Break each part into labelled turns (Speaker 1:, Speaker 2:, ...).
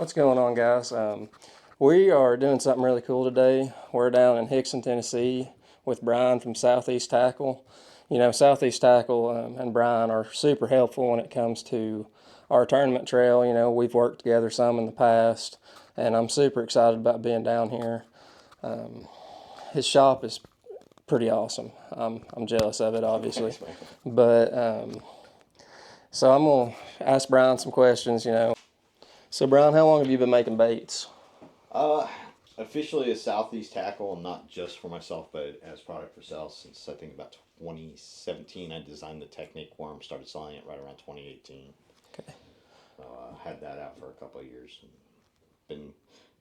Speaker 1: What's going on, guys? We are doing something really cool today. We're down in Hickson, Tennessee with Brian from Southeast Tackle. You know, Southeast Tackle and Brian are super helpful when it comes to our tournament trail. You know, we've worked together some in the past, and I'm super excited about being down here. His shop is pretty awesome. I'm jealous of it, obviously. But so I'm going to ask Brian some questions, you know. So, Brian, how long have you been making baits?
Speaker 2: Uh, Officially a Southeast Tackle, not just for myself, but as product for sale since I think about 2017. I designed the Technic worm, started selling it right around 2018.
Speaker 1: Okay.
Speaker 2: So I had that out for a couple of years. Been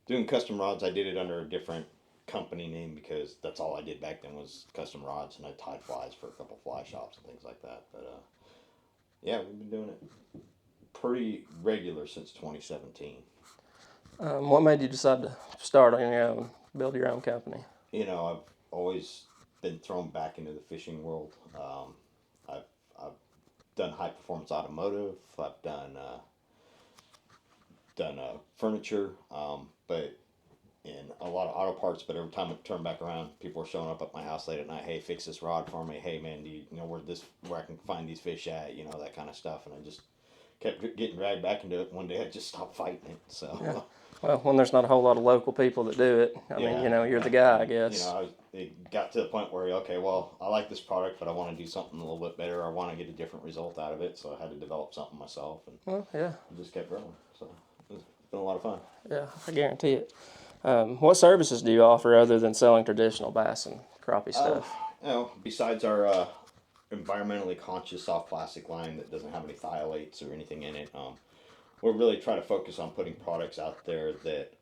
Speaker 2: doing custom rods. I did it under a different company name because that's all I did back then was custom rods, and I tied flies for a couple fly shops and things like that. But yeah, we've been doing it pretty regular since 2017.
Speaker 1: What made you decide to start on your own, build your own company?
Speaker 2: I've always been thrown back into the fishing world. I've done high performance automotive. I've done furniture, but in a lot of auto parts. But every time I turn back around, people are showing up at my house late at night. Hey, fix this rod for me. Hey, man, do you know where I can find these fish at? You know, that kind of stuff. And I just kept getting dragged back into it. One day I just stopped fighting it. So.
Speaker 1: Yeah. Well, when there's not a whole lot of local people that do it, I mean, you know, you're the guy, I guess.
Speaker 2: It got to the point where, okay, well, I like this product, but I want to do something a little bit better. I want to get a different result out of it, so I had to develop something myself, and
Speaker 1: Well, yeah,
Speaker 2: it just kept growing. So it's been a lot of fun.
Speaker 1: yeah, I guarantee it. What services do you offer other than selling traditional bass and crappie stuff?
Speaker 2: Besides our environmentally conscious soft plastic line that doesn't have any phthalates or anything in it, we're really trying to focus on putting products out there that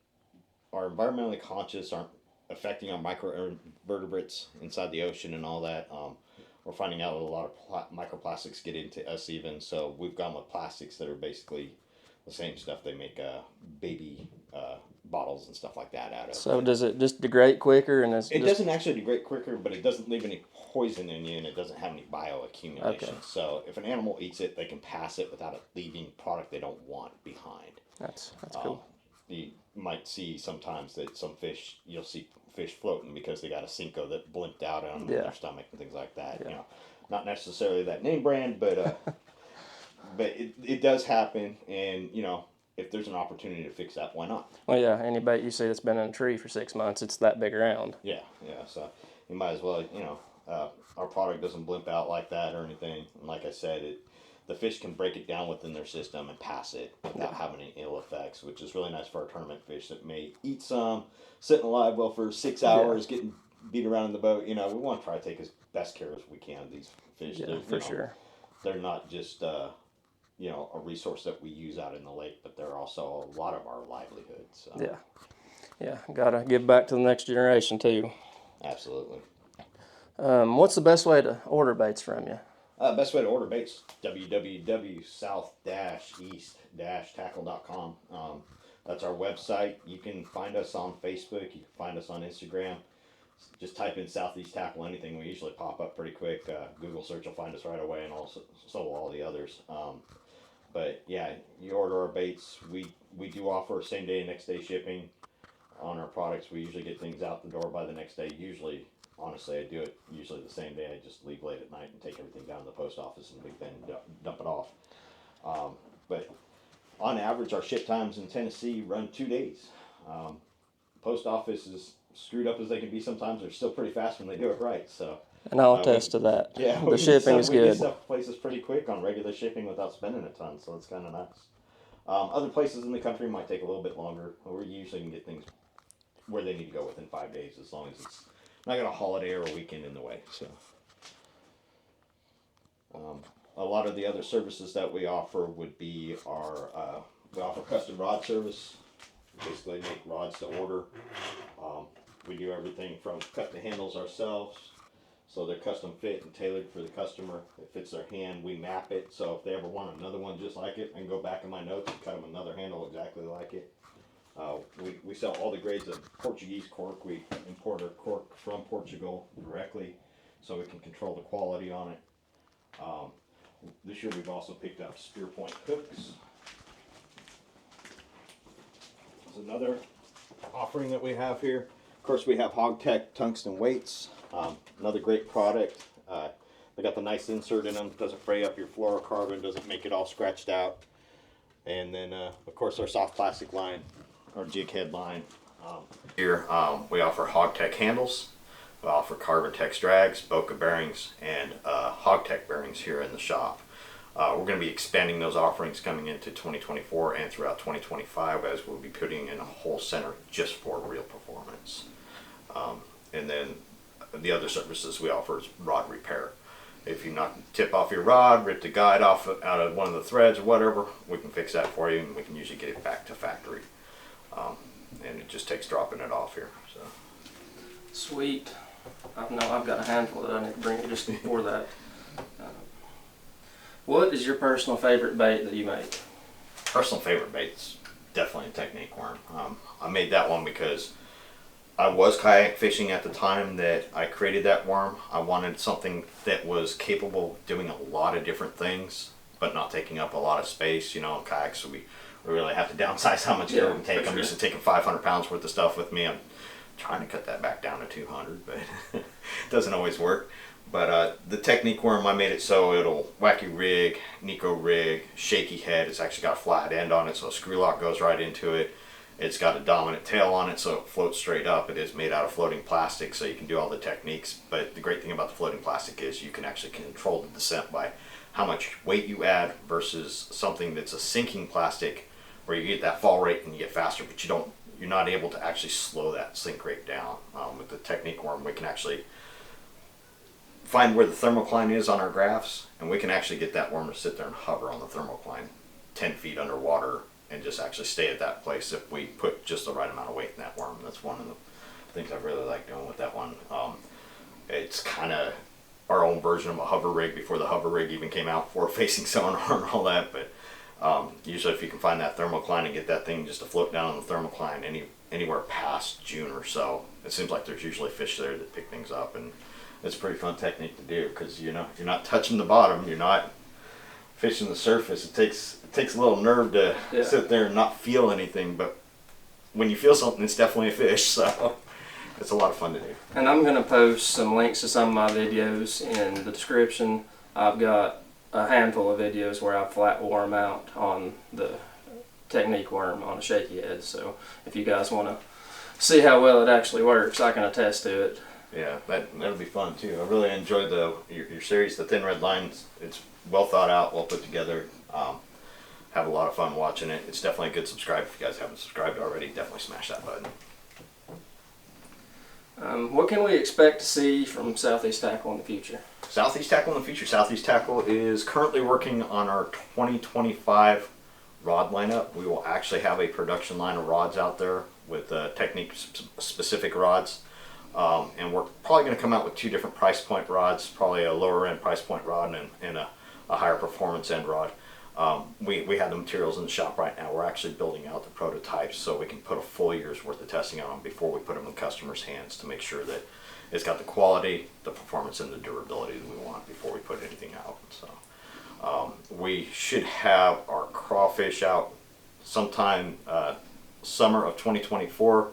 Speaker 2: are environmentally conscious, aren't affecting our microinvertebrates inside the ocean and all that. We're finding out a lot of microplastics get into us even, so we've gone with plastics that are basically the same stuff they make baby bottles and stuff like that out of.
Speaker 1: So does it just degrade quicker and
Speaker 2: It doesn't actually degrade quicker, but it doesn't leave any poison in you, and it doesn't have any bioaccumulation.
Speaker 1: Okay.
Speaker 2: So if an animal eats it, they can pass it without it leaving product they don't want behind.
Speaker 1: That's cool.
Speaker 2: You might see sometimes that you'll see fish floating because they got a Cinco that blimped out on their stomach and things like that.
Speaker 1: Yeah.
Speaker 2: Not necessarily that name brand, but but it does happen, and if there's an opportunity to fix that, why not?
Speaker 1: Well, yeah, any bait you see that's been in a tree for 6 months, it's that big around.
Speaker 2: Yeah, yeah. So you might as well, our product doesn't blimp out like that or anything. And like I said, the fish can break it down within their system and pass it without having any ill effects, which is really nice for our tournament fish that may eat some, sit in a live well for 6 hours, getting beat around in the boat. We want to try to take as best care as we can of these fish.
Speaker 1: Yeah, for sure.
Speaker 2: They're not just a resource that we use out in the lake, but they're also a lot of our livelihood. So.
Speaker 1: Yeah, gotta give back to the next generation too.
Speaker 2: Absolutely.
Speaker 1: What's the best way to order baits from you?
Speaker 2: Best way to order baits, www.south-east-tackle.com. That's our website. You can find us on Facebook. You can find us on Instagram. Just type in Southeast Tackle anything. We usually pop up pretty quick. Google search will find us right away, and also so will all the others. But yeah, you order our baits. We do offer same day and next day shipping on our products. We usually get things out the door by the next day. Usually, honestly, I do it usually the same day. I just leave late at night and take everything down to the post office and then dump it off. But on average, our ship times in Tennessee run 2 days. Post office is screwed up as they can be sometimes. They're still pretty fast when they do it right. So.
Speaker 1: And I'll attest to that.
Speaker 2: Yeah,
Speaker 1: the shipping is good.
Speaker 2: We get stuff places pretty quick on regular shipping without spending a ton, so it's kind of nice. Other places in the country might take a little bit longer. We usually can get things where they need to go within 5 days, as long as it's not got a holiday or a weekend in the way. So, a lot of the other services that we offer would be we offer custom rod service. Basically, make rods to order. We do everything from cut the handles ourselves. So they're custom fit and tailored for the customer. It fits their hand. We map it. So if they ever want another one just like it, I can go back in my notes and cut them another handle exactly like it. We sell all the grades of Portuguese cork. We import our cork from Portugal directly, so we can control the quality on it. This year we've also picked up spear point hooks. This is another offering that we have here. Of course, we have HogTech tungsten weights. Another great product. They got the nice insert in them. Doesn't fray up your fluorocarbon. Doesn't make it all scratched out. And then, of course, our soft plastic line, our jig head line. Here we offer HogTech handles. We offer Carbon-Tex drags, Boca bearings, and HogTech bearings here in the shop. We're going to be expanding those offerings coming into 2024 and throughout 2025, as we'll be putting in a whole center just for real performance. And then the other services we offer is rod repair. If you tip off your rod, rip the guide off out of one of the threads or whatever, we can fix that for you, and we can usually get it back to factory. And it just takes dropping it off here. So.
Speaker 1: Sweet. I know I've got a handful that I need to bring you just before that. What is your personal favorite bait that you make?
Speaker 2: Personal favorite bait's definitely a technique worm. I made that one because I was kayak fishing at the time that I created that worm. I wanted something that was capable of doing a lot of different things, but not taking up a lot of space. You know, in kayaks, we really have to downsize how much gear we can take. I'm used to taking 500 pounds worth of stuff with me. I'm trying to cut that back down to 200, but it doesn't always work. But the technique worm, I made it so it'll wacky rig, Nico rig, shaky head. It's actually got a flat end on it, so a screw lock goes right into it. It's got a dominant tail on it, so it floats straight up. It is made out of floating plastic, so you can do all the techniques. But the great thing about the floating plastic is you can actually control the descent by how much weight you add versus something that's a sinking plastic, where you get that fall rate and you get faster, but you're not able to actually slow that sink rate down. With the technique worm, we can actually find where the thermocline is on our graphs, and we can actually get that worm to sit there and hover on the thermocline 10 feet underwater and just actually stay at that place if we put just the right amount of weight in that worm. That's one of the things I really like doing with that one. It's kind of our own version of a hover rig before the hover rig even came out, for facing sonar and all that. But usually if you can find that thermocline and get that thing just to float down on the thermocline anywhere past June or so, it seems like there's usually fish there that pick things up, and it's a pretty fun technique to do because you're not touching the bottom, you're not fishing the surface. It takes a little nerve to sit there and not feel anything, but when you feel something, it's definitely a fish. So it's a lot of fun to do.
Speaker 1: And I'm going to post some links to some of my videos in the description. I've got a handful of videos where I flat worm out on the technique worm on a shaky head. So if you guys want to see how well it actually works, I can attest to it.
Speaker 2: Yeah, that'll be fun too. I really enjoyed your series, the Thin Red Lines. It's well thought out, well put together. Have a lot of fun watching it. It's definitely a good subscribe. If you guys haven't subscribed already, definitely smash that button.
Speaker 1: What can we expect to see from Southeast Tackle in the future?
Speaker 2: Southeast Tackle in the future. Southeast Tackle is currently working on our 2025 rod lineup. We will actually have a production line of rods out there with technique-specific rods. And we're probably going to come out with 2 different price point rods, probably a lower end price point rod and a higher performance end rod. We have the materials in the shop right now. We're actually building out the prototypes so we can put a full year's worth of testing on them before we put them in customers' hands to make sure that it's got the quality, the performance, and the durability that we want before we put anything out. So we should have our crawfish out sometime summer of 2024.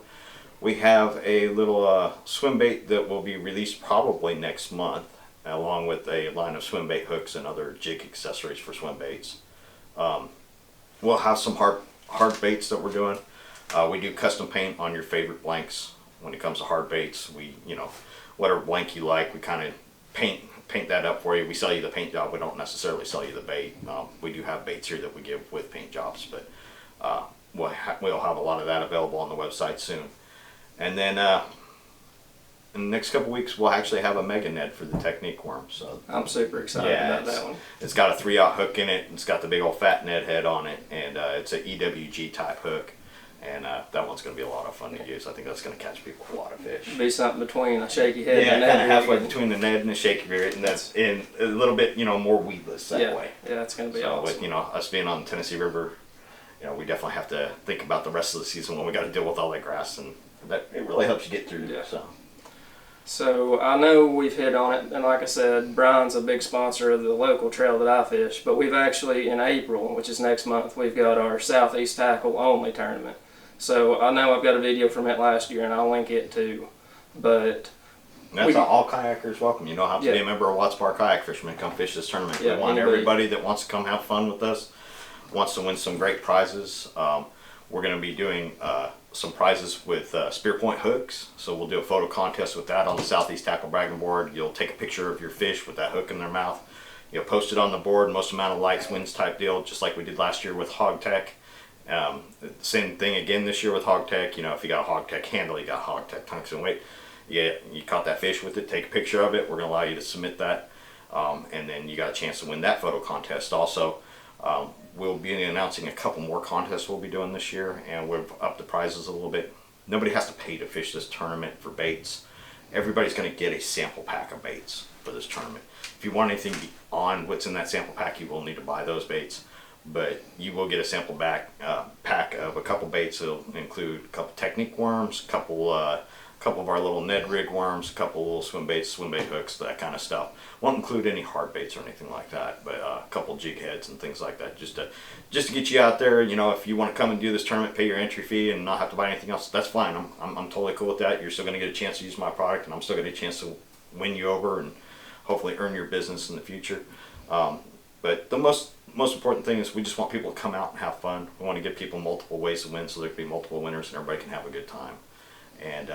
Speaker 2: We have a little swim bait that will be released probably next month, along with a line of swim bait hooks and other jig accessories for swim baits. We'll have some hard baits that we're doing. We do custom paint on your favorite blanks. When it comes to hard baits, whatever blank you like, we kind of paint that up for you. We sell you the paint job. We don't necessarily sell you the bait. We do have baits here that we give with paint jobs, but we'll have a lot of that available on the website soon. And then in the next couple weeks, we'll actually have a mega Ned for the technique worm. So
Speaker 1: I'm super excited about that one.
Speaker 2: It's got a 3/0 hook in it. It's got the big old fat Ned head on it, and it's an EWG type hook. And that one's going to be a lot of fun to use. I think that's going to catch people a lot of fish.
Speaker 1: Be something between a shaky head and a
Speaker 2: kind
Speaker 1: Ned
Speaker 2: of halfway
Speaker 1: rig.
Speaker 2: between the Ned and the shaky rig, and that's in a little bit, more weedless that way.
Speaker 1: Yeah, it's going to be
Speaker 2: So
Speaker 1: awesome.
Speaker 2: with us being on the Tennessee River, we definitely have to think about the rest of the season when we got to deal with all that grass, and that it really helps you get through.
Speaker 1: Yeah.
Speaker 2: So
Speaker 1: I know we've hit on it, and like I said, Brian's a big sponsor of the local trail that I fish, but we've actually, in April, which is next month, we've got our Southeast Tackle only tournament. So I know I've got a video from it last year, and I'll link it too. But
Speaker 2: That's all kayakers welcome. You don't have to be
Speaker 1: Yeah.
Speaker 2: a member of Watts Bar Kayak Fishermen. Come fish this tournament.
Speaker 1: Yeah,
Speaker 2: We want
Speaker 1: anybody.
Speaker 2: everybody that wants to come have fun with us, wants to win some great prizes. We're going to be doing some prizes with spear point hooks. So we'll do a photo contest with that on the Southeast Tackle bragging board. You'll take a picture of your fish with that hook in their mouth. You'll post it on the board. Most amount of likes wins type deal, just like we did last year with Hog Tech. Same thing again this year with Hog Tech. You know, if you got a Hog Tech handle, you got Hog Tech tungsten weight. Yeah, you caught that fish with it, take a picture of it. We're going to allow you to submit that. And then you got a chance to win that photo contest also. We'll be announcing a couple more contests we'll be doing this year, and we've upped the prizes a little bit. Nobody has to pay to fish this tournament for baits. Everybody's going to get a sample pack of baits for this tournament. If you want anything beyond what's in that sample pack, you will need to buy those baits. But you will get a sample pack of a couple baits. It'll include a couple technique worms, a couple of our little Ned rig worms, a couple little swim bait hooks, that kind of stuff. Won't include any hard baits or anything like that, but a couple jig heads and things like that, just to get you out there. You know, if you want to come and do this tournament, pay your entry fee and not have to buy anything else, that's fine. I'm totally cool with that. You're still going to get a chance to use my product, and I'm still going to get a chance to win you over and hopefully earn your business in the future. But the most important thing is we just want people to come out and have fun. We want to give people multiple ways to win, so there can be multiple winners and everybody can have a good time. And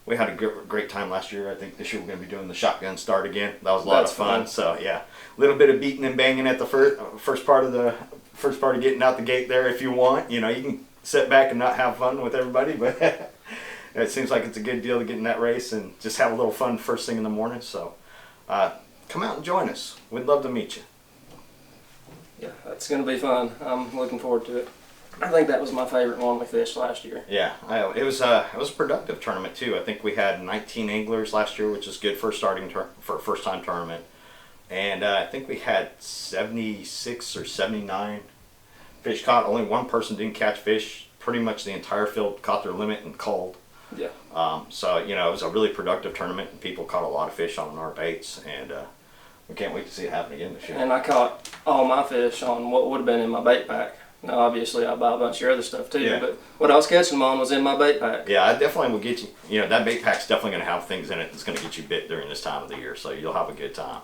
Speaker 2: we had a great time last year. I think this year we're going to be doing the shotgun start again. That was a lot of fun. So yeah, a little bit of beating and banging at the first part of getting out the gate there. If you want, you know, you can sit back and not have fun with everybody, but it seems like it's a good deal to get in that race and just have a little fun first thing in the morning. So come out and join us. We'd love to meet you.
Speaker 1: yeah, that's going to be fun. I'm looking forward to it. I think that was my favorite one we fished last year.
Speaker 2: Yeah, it was a productive tournament too. I think we had 19 anglers last year, which is good for for a first time tournament. And I think we had 76 or 79 fish caught. Only one person didn't catch fish. Pretty much the entire field caught their limit and called.
Speaker 1: Yeah.
Speaker 2: So you know, it was a really productive tournament, and people caught a lot of fish on our baits, and we can't wait to see it happen again this year.
Speaker 1: And I caught all my fish on what would have been in my bait pack. Now, obviously, I buy a bunch of your other stuff too,
Speaker 2: Yeah.
Speaker 1: but what I was catching them on was in my bait pack.
Speaker 2: Yeah, I definitely will get you. You know, that bait pack's definitely going to have things in it that's going to get you bit during this time of the year, so you'll have a good time.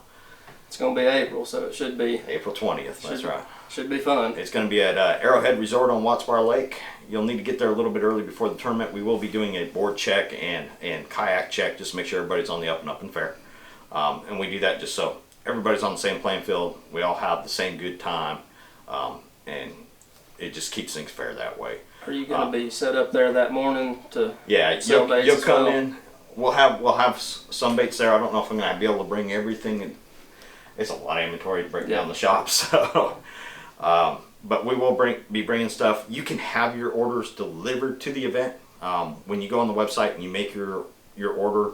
Speaker 1: It's going to be April, so it should be
Speaker 2: April 20th, that's right.
Speaker 1: Should be fun.
Speaker 2: It's going to be at Arrowhead Resort on Watts Bar Lake. You'll need to get there a little bit early before the tournament. We will be doing a board check and kayak check just to make sure everybody's on the up and fair. And we do that just so everybody's on the same playing field. We all have the same good time, and it just keeps things fair that way.
Speaker 1: Are you going to be set up there that morning to
Speaker 2: Yeah,
Speaker 1: sell baits
Speaker 2: you'll
Speaker 1: as
Speaker 2: come
Speaker 1: well?
Speaker 2: in. We'll have some baits there. I don't know if I'm going to be able to bring everything. It's a lot of inventory to break down the shop, so. But we will be bringing stuff. You can have your orders delivered to the event when you go on the website and you make your order,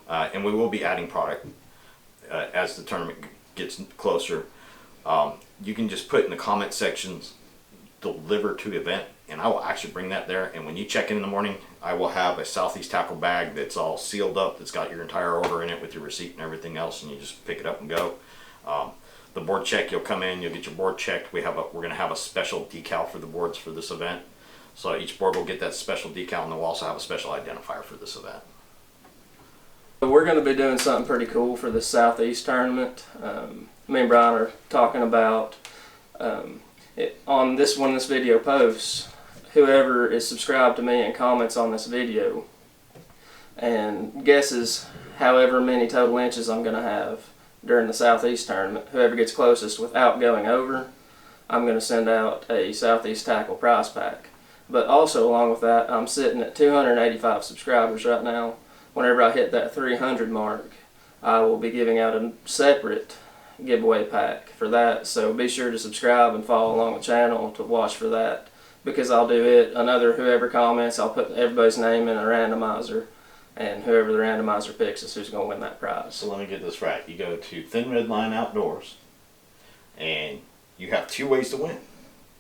Speaker 2: and we will be adding product as the tournament gets closer. You can just put in the comment sections deliver to event, and I will actually bring that there. And when you check in the morning, I will have a Southeast Tackle bag that's all sealed up, that's got your entire order in it with your receipt and everything else, and you just pick it up and go. The board check, you'll come in, you'll get your board checked. We're going to have a special decal for the boards for this event, so each board will get that special decal, and they'll also have a special identifier for this event.
Speaker 1: We're going to be doing something pretty cool for the Southeast tournament. Me and Brian are talking about on this when this video posts, whoever is subscribed to me and comments on this video and guesses however many total inches I'm going to have during the Southeast tournament, whoever gets closest without going over, I'm going to send out a Southeast Tackle prize pack. But also along with that, I'm sitting at 285 subscribers right now. Whenever I hit that 300 mark, I will be giving out a separate giveaway pack for that. So be sure to subscribe and follow along the channel to watch for that, because I'll do it. Whoever comments, I'll put everybody's name in a randomizer, and whoever the randomizer picks is who's going to win that prize.
Speaker 2: So let me get this right. You go to Thin Red Line Outdoors, and you have two ways to win.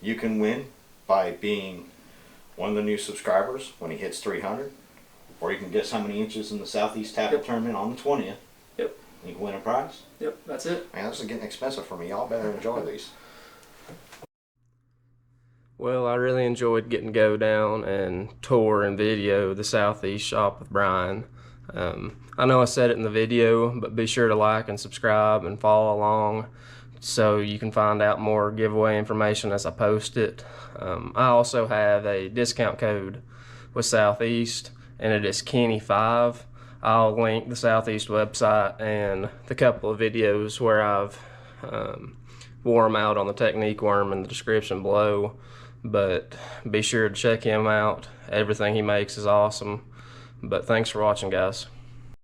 Speaker 2: You can win by being one of the new subscribers when he hits 300, or you can guess how many inches in the Southeast Tackle tournament on the 20th.
Speaker 1: Yep.
Speaker 2: And you can win a prize.
Speaker 1: Yep, that's it.
Speaker 2: Man, this is getting expensive for me. Y'all better enjoy these.
Speaker 1: Well, I really enjoyed getting to go down and tour and video the Southeast shop with Brian. I know I said it in the video, but be sure to like and subscribe and follow along so you can find out more giveaway information as I post it. I also have a discount code with Southeast, and it is Kenny5. I'll link the Southeast website and the couple of videos where I've wore them out on the technique worm in the description below. But be sure to check him out. Everything he makes is awesome. But thanks for watching, guys.